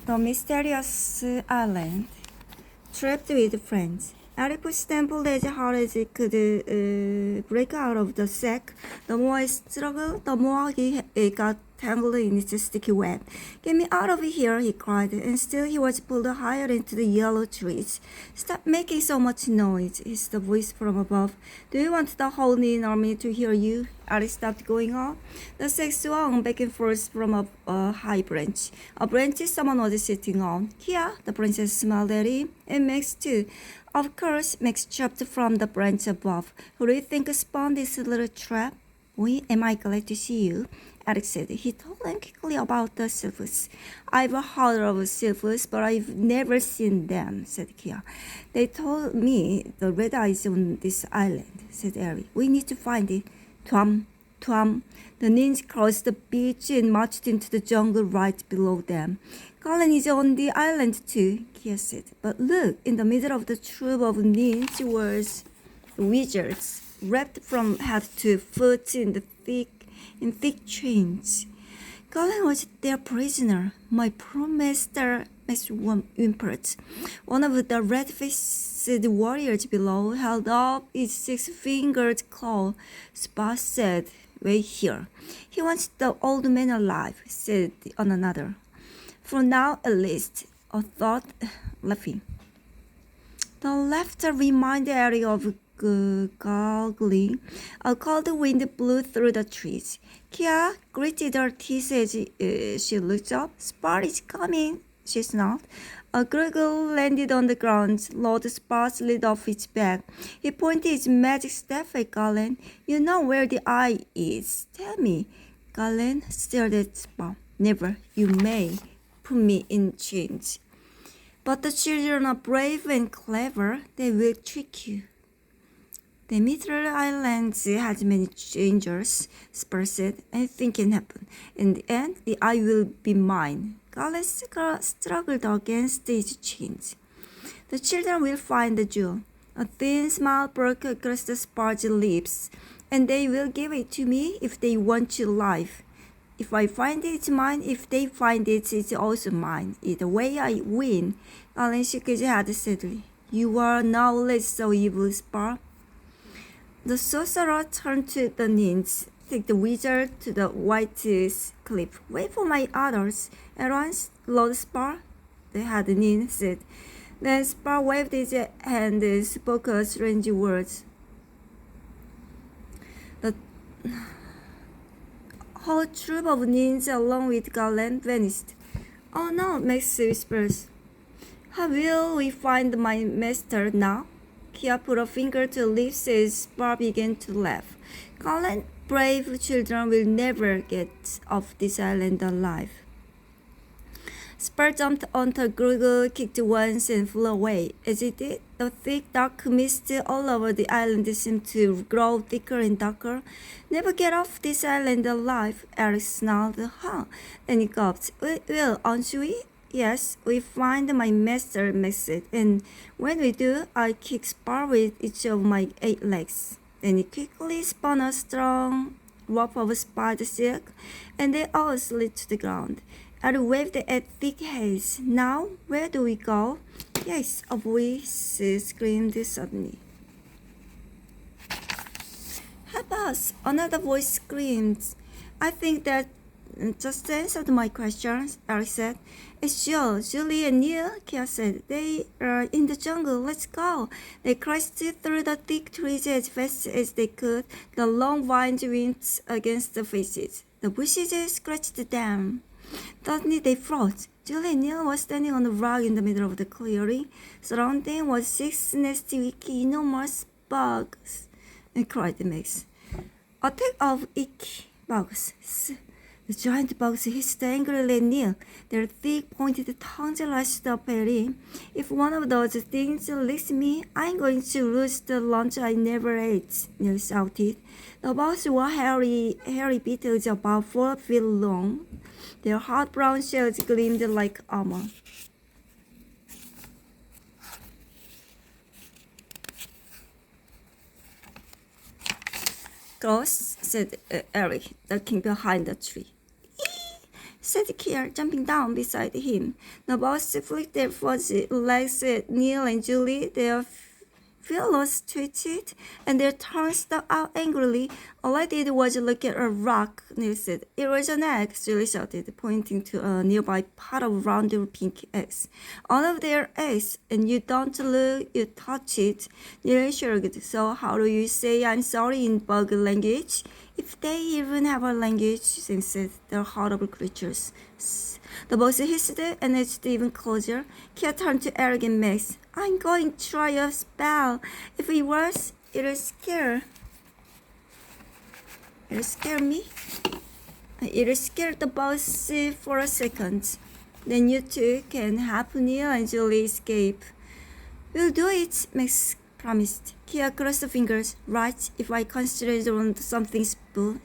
The mysterious island. Trapped with friends. Eric pushed and pulled as hard as he could break out of the sack. The more he struggled, the more he got tangled in its sticky web. "Get me out of here," he cried, and still he was pulled higher into the yellow trees. "Stop making so much noise," hissed the voice from above. "Do you want the whole Nin army to hear you?" Eric stopped going on. The sack swung back and forth from a high branch. A branch someone was sitting on. "Kia," the princess smiled at him, and Max too. Of course, Max jumped from the branch above. "Who do you think spun this little trap?" "We am I glad to see you," Eric said. He told them quickly about the sylphs. "I've heard of sylphs, but I've never seen them," said Kia. "They told me the red eyes on this island," said Eric. "We need to find it." Twam, twam. The Nins crossed the beach and marched into the jungle right below them. "Colin is on the island too," Kia said. "But look, in the middle of the troop of Nins was wizards, wrapped from head to foot in thick chains. Colin was their prisoner. My poor master," Max whimpered. One of the red-faced warriors below held up its six-fingered claw. Spot said, "Wait here." "He wants the old man alive," said another. "For now, at least," a third, laughing. The laughter reminded Eric of gargling. A cold wind blew through the trees. Kia gritted her teeth as she looked up. "Spot is coming," she snarled. A gurgle landed on the ground. Lord Spot slid off its back. He pointed his magic staff at Galen. "You know where the eye is. Tell me." Galen stared at Spot. "Never. You may put me in chains. But the children are brave and clever. They will trick you." "The middle island has many dangers," Spur said. "Anything can happen. In the end, the eye will be mine." Galen struggled against its chains. "The children will find the jewel." A thin smile broke across the Spar's lips. "And they will give it to me if they want you alive. If I find it, it's mine. If they find it, it's also mine. Either way, I win." Galen shook his head sadly. "You are now less so evil, Spar." The sorcerer turned to the Nins. "Take the wizard to the white cliff. Wait for my orders at once, Lord Spar," the head Nin said. Then Spar waved his hand and spoke a strange words. The whole troop of Nins, along with Galen, vanished. "Oh no," Max whispers. "How will we find my master now?" Kia put a finger to lips as Spar began to laugh. "Galen, brave children will never get off this island alive." Spar jumped onto Gruggle, kicked once, and flew away. As he did, the thick, dark mist all over the island seemed to grow thicker and darker. "Never get off this island alive," Eric snarled. "Huh?" Then he gulped. "We will, aren't we?" "Yes, we find my master," Max said. "And when we do, I kick Spar with each of my 8 legs." Then he quickly spun a strong rope of spider silk, and they all slid to the ground. Eric waved at thick haze. "Now, where do we go?" "Yes," a voice screamed suddenly. "Help us!" another voice screamed. "I think that just answered my questions," Eric said. "It's Jill, Julie, and Neil," Kia said. "They are in the jungle. Let's go." They crashed through the thick trees as fast as they could. The long vines whipped against the faces. The bushes scratched them. Suddenly they froze. Julie and Neil were standing on a rock in the middle of the clearing. Surrounding was 6 nasty, wicked, enormous bugs, cried Max. "Attack of icky bugs." The giant bugs hissed angrily at Neil. Their thick, pointed tongues lashed up at him. "If one of those things licks me, I'm going to lose the lunch I never ate," Neil shouted. The bugs were hairy beetles about 4 feet long. Their hard brown shells gleamed like armor. "Gross," said Eric, ducking behind the tree. said Kier, jumping down beside him. The boys flicked their fuzzy legs at Neil and Julie. Their fellows twitched, and their tongues stuck out angrily. All I did was look at a rock, Neil said. It was an egg, Julie shouted, pointing to a nearby pot of round pink eggs. All of their eggs, and you don't look, you touch it. Neil shrugged. So how do you say I'm sorry in bug language? If they even have a language, Sam said, they're horrible creatures. The boys hissed and edged even closer. Kia turned to Eric and Max. I'm going to try a spell. If it works, it'll scare me. It'll scare the boys for a second. Then you two can help Neil and Julie escape. We'll do it, Max promised. Kia crossed the fingers. Right, if I concentrate on something's bull.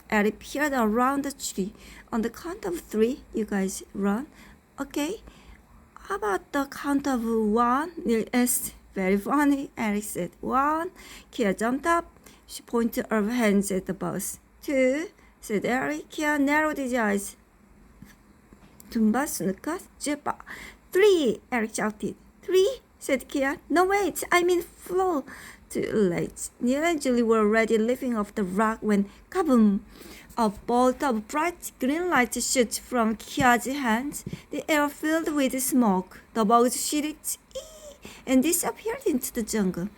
Eric peered around the tree. On the count of 3, you guys run. Okay. How about the count of 1? Neil asked. Very funny, Eric said. 1. Kia jumped up. She pointed her hands at the bus. 2, said Eric. Kia narrowed his eyes. tumba, snooka, jupa. 3, Eric shouted. 3, said Kia. No, wait, I mean floor. Too late. Neil and Julie were already leaping off the rock when kaboom! A bolt of bright green light shot from Kia's hands. The air filled with smoke. The bugs shrieked and disappeared into the jungle.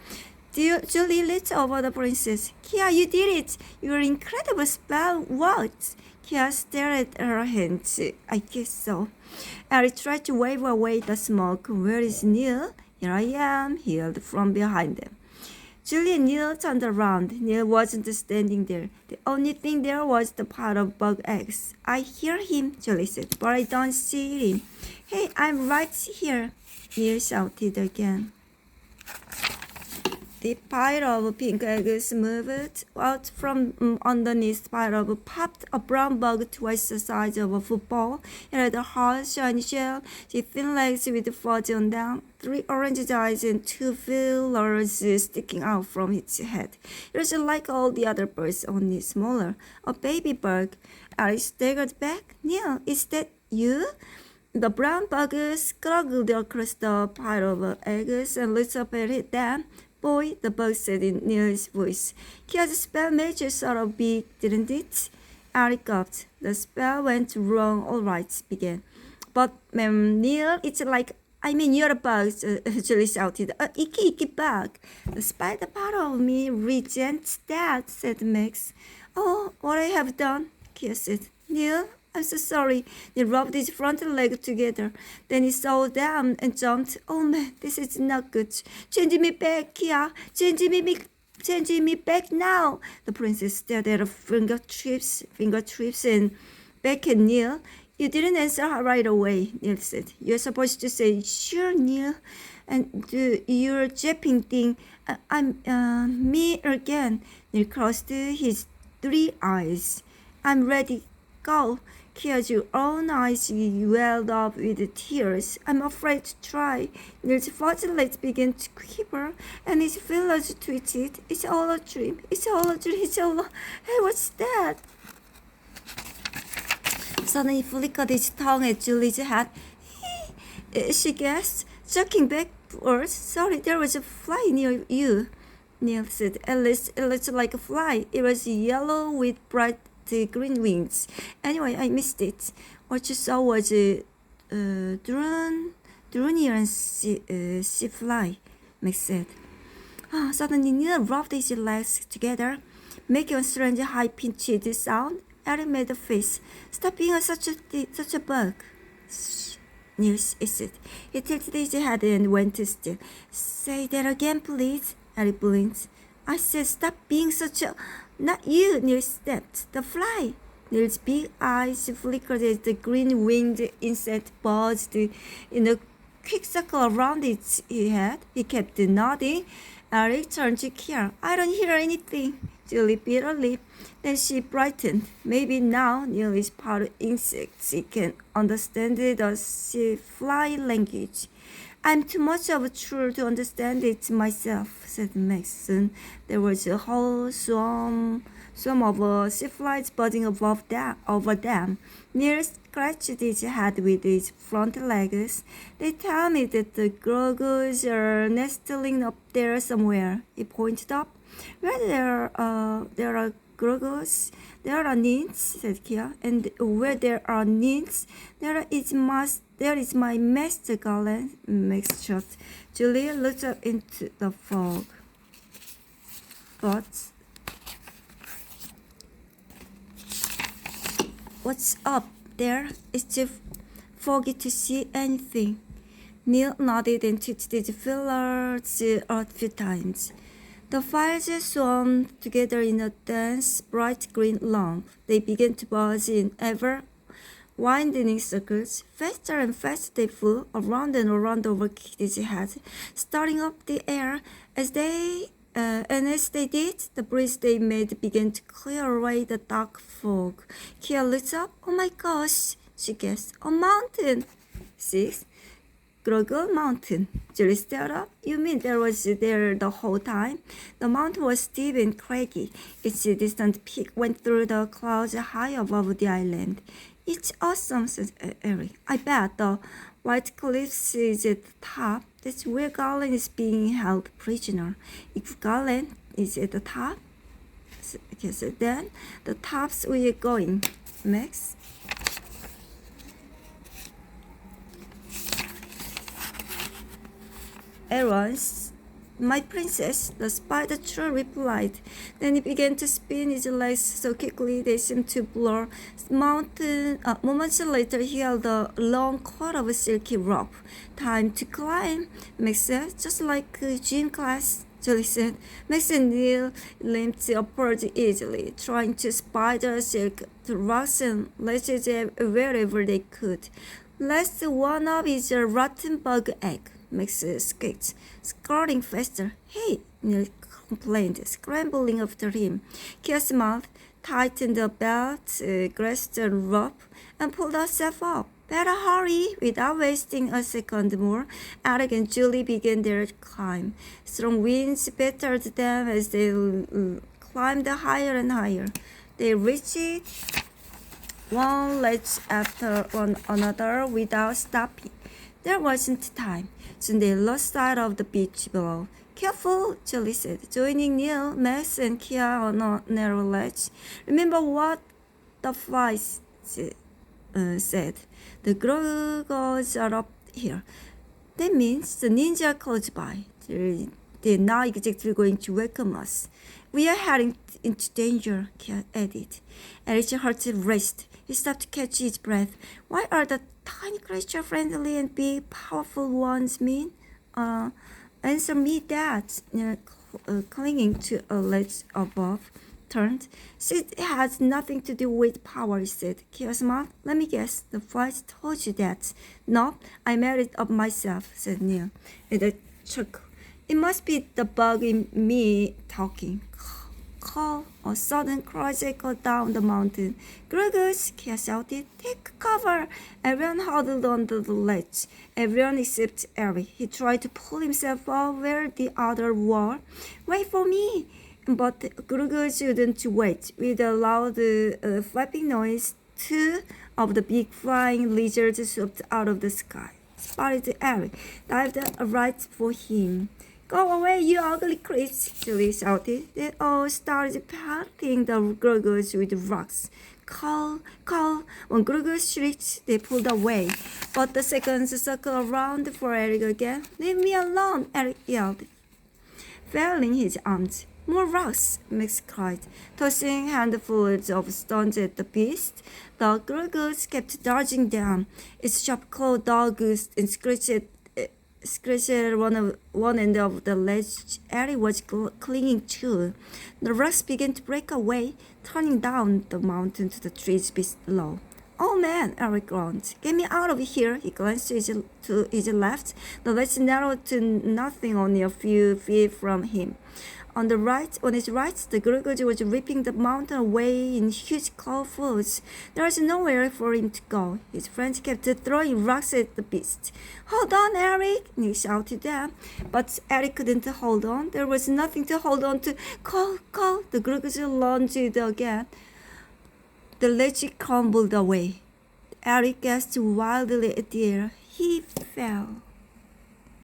Julie leaped over the princess. Kia, you did it! Your incredible spell worked! Kia stared at her hands. I guess so. Eric tried to wave away the smoke. Where is Neil? Here I am, he yelled from behind them. Julie and Neil turned around. Neil wasn't standing there. The only thing there was the pile of bug eggs. I hear him, Julie said, but I don't see him. Hey, I'm right here, Neil shouted again. The pile of pink eggs moved out from underneath the pile of popped a brown bug twice the size of a football. It had a hard, shiny shell, thin legs with fuzz on them, 3 orange eyes and 2 feelers sticking out from its head. It was like all the other birds, only smaller. A baby bug. Alice staggered back. Neil, is that you? The brown bug scruggled across the pile of eggs and looked up at them. Boy, the bug said in Neil's voice. Kia's spell made you sort of big, didn't it? Eric gulped. The spell went wrong, all right, began. But, Neil, it's like, I mean, you're a bug, Julie shouted. Icky bug. The spider part of me resents that, said Max. Oh, what I have done, Kia said. Neil, I'm so sorry. He rubbed his front leg together. Then he saw them and jumped. Oh man, this is not good. Change me back, Kia. Change me back now. The princess stared at her fingertips and back at Neil. You didn't answer her right away, Neil said. You're supposed to say, sure, Neil. And do your japping thing. I'm me again. Neil crossed his 3 eyes. I'm ready. Go. Kia's own eyes welled up with tears. I'm afraid to try. Neil's fuzzy legs began to quiver, and his fingers twitched. It's all a dream. It's all a dream. It's all a... Hey, what's that? Suddenly, he flickered his tongue at Julie's head. She gasped, jerking backwards. Sorry, there was a fly near you, Neil said. At least it looked like a fly. It was yellow with bright green wings. Anyway, I missed it. What you saw was a Drunian sea fly, Max said. Suddenly, Neil rubbed his legs together, making a strange high-pitched sound. Eric made a face. Stop being such a bug. Shh, Neil said. He tilted his head and went still. Say that again, please, Eric blinked. I said stop being such a... Not you, Neil snapped. The fly. Neil's big eyes flickered as the green-winged insect buzzed in a quick circle around its head. He kept nodding. Eric turned to Kia. I don't hear anything. Julie bit her lip. Then she brightened. Maybe now Neil is part of insects. He can understand the sea fly language. I'm too much of a troll to understand it myself, said Max. Soon there was a whole swarm Some of a seaflies buzzing over them. Neil scratched his head with his front legs. They tell me that the Grogu's are nestling up there somewhere. He pointed up. Where there are Grogu's, there are nins, said Kia, and where there are nins, there is my master Galen, Max shot. Julia looked up into the fog. But what's up there? It's too foggy to see anything. Neil nodded and twitched his fillers a few times. The fires swam together in a dense, bright green lump. They began to buzz in ever widening circles. Faster and faster they flew, around and around over Kitty's head, starting up the air. As they did, the breeze they made began to clear away the dark fog. Kia looked up. Oh my gosh, she gasped. A mountain! 6. Grogu Mountain. Julie stared up. You mean there was there the whole time? The mountain was steep and craggy. Its distant peak went through the clouds high above the island. It's awesome, said Eric. I bet the white cliffs is at the top. That's where Galen is being held prisoner. If Galen is at the top, so then the tops we are going. Max? Errands, my princess, the spider true replied. Then he began to spin his legs so quickly they seemed to blur. Moments later, he held a long cord of silky rope. Time to climb, Max said, just like gym class. Julie said. Max and Neil limped upward easily, trying to spider silk the rocks and ledges wherever they could. Last one up is a rotten bug egg. Max squeaked, squirting faster. Hey, Neil complained, scrambling after him. Kia's mouth tightened the belt, grasped the rope, and pulled herself up. Better hurry! Without wasting a second more, Alec and Julie began their climb. Strong winds battered them as they climbed higher and higher. They reached one ledge after one another without stopping. There wasn't time. Soon they lost sight of the beach below. Careful, Julie said, joining Neil, Max, and Kia on a narrow ledge. Remember what the flies said. The Grogu's are up here. That means the ninja are close by. They're not exactly going to welcome us. We are heading into danger, Kia added. Eric's heart raced. He stopped to catch his breath. Why are the tiny creature friendly and big powerful ones mean? Answer me that. Clinging to a ledge above, turned. It has nothing to do with power, he said. Kia smiled. Let me guess, the flies told you that. No, I made it up myself, said Neil. With a chuckle. It must be the bug in me talking. Call. A sudden cry echoed down the mountain. Grogu's, Kia shouted. Take cover! Everyone huddled under the ledge. Everyone except Eric. He tried to pull himself up where the others were. Wait for me! But Grogu wouldn't wait. With a loud flapping noise, 2 of the big flying lizards swooped out of the sky. Spotted Eric, dived right for him. Go away, you ugly creeps, Julie shouted. They all started pelting the Grogu's with rocks. Call, call. When Grogu shrieked, they pulled away. But the seconds circled around for Eric again. Leave me alone, Eric yelled, flailing his arms. More rocks, Max cried, tossing handfuls of stones at the beast. The Grogu kept dodging down. Its sharp claw dug and scratched at one end of the ledge Eric was clinging to. The rocks began to break away, turning down the mountain to the trees below. Oh man, Eric groaned. Get me out of here. He glanced to his left. The ledge narrowed to nothing only a few feet from him. On his right, the Gurguj was ripping the mountain away in huge clawfuls. There was nowhere for him to go. His friends kept throwing rocks at the beast. Hold on, Eric! Nick shouted them. But Eric couldn't hold on. There was nothing to hold on to. Call! The Gurguj lunged again. The ledge crumbled away. Eric gasped wildly at the air. He fell.